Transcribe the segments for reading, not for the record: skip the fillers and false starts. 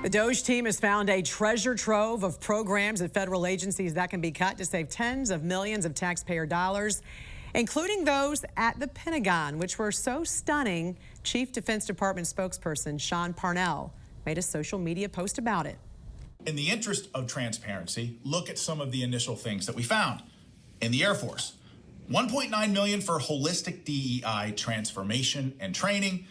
The DOGE team has found a treasure trove of programs at federal agencies that can be cut to save tens of millions of taxpayer dollars, including those at the Pentagon, which were so stunning. Chief Defense Department spokesperson Sean Parnell made a social media post about it. In the interest of transparency, look at some of the initial things that we found. In the Air Force, $1.9 million for holistic DEI transformation and training,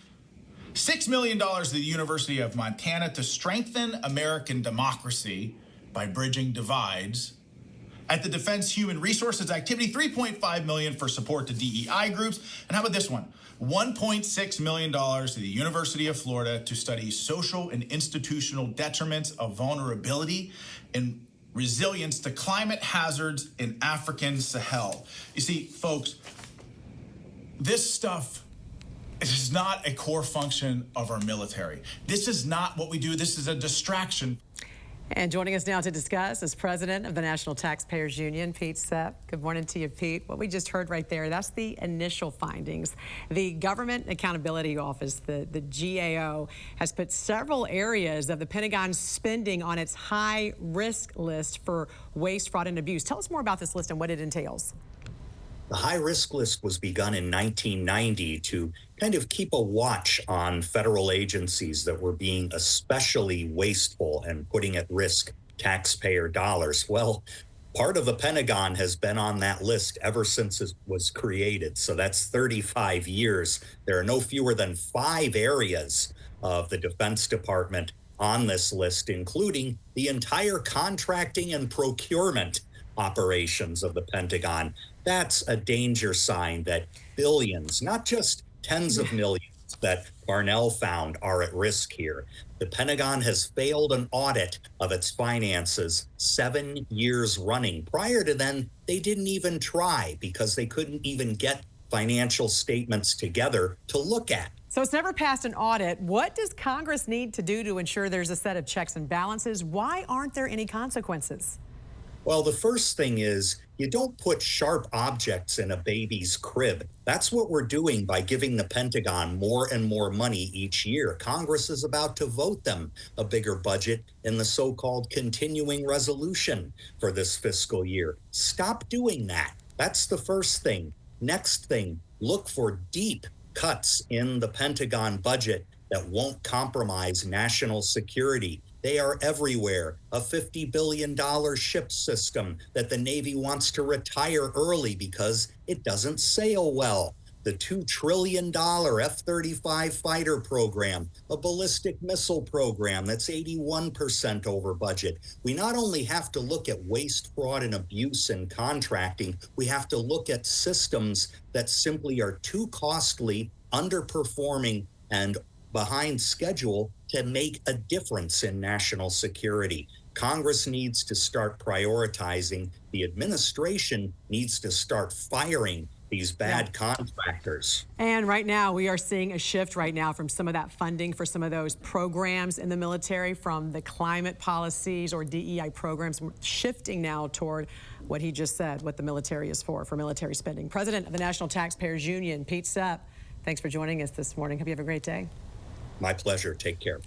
$6 million to the University of Montana to strengthen American democracy by bridging divides. At the Defense Human Resources Activity, $3.5 million for support to DEI groups. And how about this one? $1.6 million to the University of Florida to study social and institutional detriments of vulnerability and resilience to climate hazards in African Sahel. You see, folks, this stuff is not a core function of our military. This is not what we do. This is a distraction. And joining us now to discuss is President of the National Taxpayers Union, Pete Sepp. Good morning to you, Pete. What we just heard right there, that's the initial findings. The Government Accountability Office, the GAO, has put several areas of the Pentagon spending on its high-risk list for waste, fraud, and abuse. Tell us more about this list and what it entails. The high-risk list was begun in 1990 to kind of keep a watch on federal agencies that were being especially wasteful and putting at risk taxpayer dollars. Well, part of the Pentagon has been on that list ever since it was created. So that's 35 years. There are no fewer than 5 areas of the Defense Department on this list, including the entire contracting and procurement operations of the Pentagon. That's a danger sign that billions, not just tens of millions that Parnell found, are at risk here. The Pentagon has failed an audit of its finances 7 years running. Prior to then, they didn't even try because they couldn't even get financial statements together to look at. So it's never passed an audit. What does Congress need to do to ensure there's a set of checks and balances? Why aren't there any consequences? Well, the first thing is you don't put sharp objects in a baby's crib. That's what we're doing by giving the Pentagon more and more money each year. Congress is about to vote them a bigger budget in the so-called continuing resolution for this fiscal year. Stop doing that. That's the first thing. Next thing, look for deep cuts in the Pentagon budget that won't compromise national security. They are everywhere. A $50 billion ship system that the Navy wants to retire early because it doesn't sail well. The $2 trillion F-35 fighter program, a ballistic missile program that's 81% over budget. We not only have to look at waste, fraud, and abuse in contracting, we have to look at systems that simply are too costly, underperforming, and behind schedule to make a difference in national security. Congress needs to start prioritizing. The administration needs to start firing these bad contractors. And right now, we are seeing a shift right now from some of that funding for some of those programs in the military, from the climate policies or DEI programs, shifting now toward what he just said, what the military is for military spending. President of the National Taxpayers Union, Pete Sepp, thanks for joining us this morning. Hope you have a great day. My pleasure. Take care.